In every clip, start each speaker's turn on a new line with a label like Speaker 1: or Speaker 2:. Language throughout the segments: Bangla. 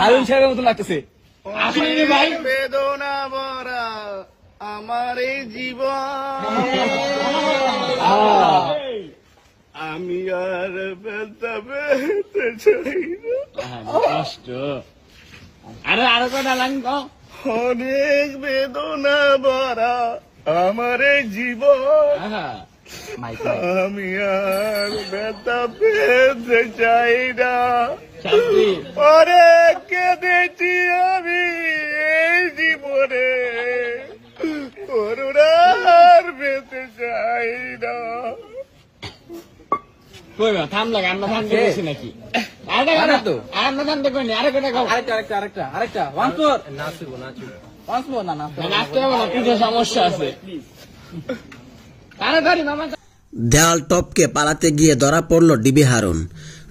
Speaker 1: হারুন সাহেবের মতো লাগতেছে।
Speaker 2: আসলে ভাই বেদনা ভরা আমার এই জীবন, আমি আর ব্যথা পেতে চাই না।
Speaker 3: কষ্ট আরো কটা লাইন কও।
Speaker 2: অনেক বেদনা ভরা আমার এই জীবন, আমি আর ব্যথা পেতে চাই না। অনেক কেঁদেছি আমি এই জীবনে, করুণার পেতে চাই না।
Speaker 3: কই বা থাম লাগা আমরা থামতে গেছি নাকি? আরেকটা গান তো আমরা থামতে কইনি, আরেকটা গাও।
Speaker 1: আরেকটা ওয়ান্স মোর নাচবো না
Speaker 3: নাচতে হবে না, কিছু সমস্যা আছে। তাড়াতাড়ি মামা।
Speaker 4: দেওয়াল টপকে পালাতে গিয়ে ধরা পড়ল ডিবি হারুন।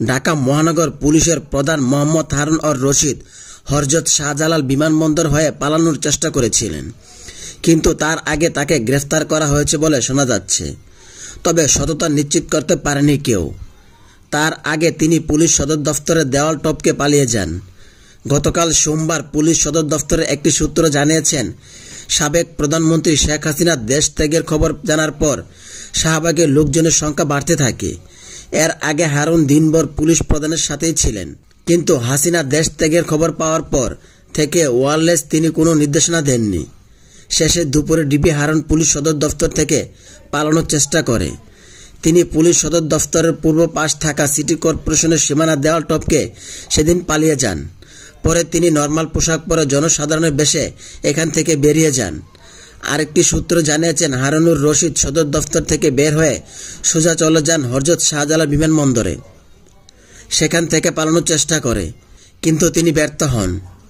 Speaker 4: ঢাকা মহানগর পুলিশের প্রধান মোহাম্মদ হারুন আর রশিদ হযরত শাহজালাল বিমানবন্দর হয়ে পালানোর চেষ্টা করেছিলেন, কিন্তু তার আগে তাকে গ্রেফতার করা হয়েছে বলে শোনা যাচ্ছে। তবে সততা নিশ্চিত করতে পারেনি কেউ। তার আগে তিনি পুলিশ সদর দফতরের দেওয়াল টপকে পালিয়ে যান। গতকাল সোমবার পুলিশ সদর দফতরের একটি সূত্র জানিয়েছেন, সাবেক প্রধানমন্ত্রী শেখ হাসিনা দেশ ত্যাগের খবর জানার পর শাহবাগের লোকজনের সংখ্যা বাড়তে থাকে। এর আগে হারুন দিনভর পুলিশ প্রধানের সাথেই ছিলেন, কিন্তু হাসিনা দেশ ত্যাগের খবর পাওয়ার পর থেকে ওয়্যারলেস তিনি কোনো নির্দেশনা দেননি। শেষে দুপুরে ডিবি হারুন পুলিশ সদর দফতর থেকে পালানোর চেষ্টা করে। তিনি পুলিশ সদর দফতরের পূর্ব পাশ থাকা সিটি কর্পোরেশনের সীমানা দেওয়াল টপকে সেদিন পালিয়ে যান। পরে তিনি নর্মাল পোশাক পরে জনসাধারণের বেশে এখান থেকে বেরিয়ে যান। আরেকটি সূত্র জানিয়েছেন, হারুনুর রশিদ সদর দফতর থেকে বের হয়ে সোজা চলে যান হযরত শাহজালাল বিমানবন্দরে। সেখান থেকে পালানোর চেষ্টা করে, কিন্তু তিনি ব্যর্থ হন।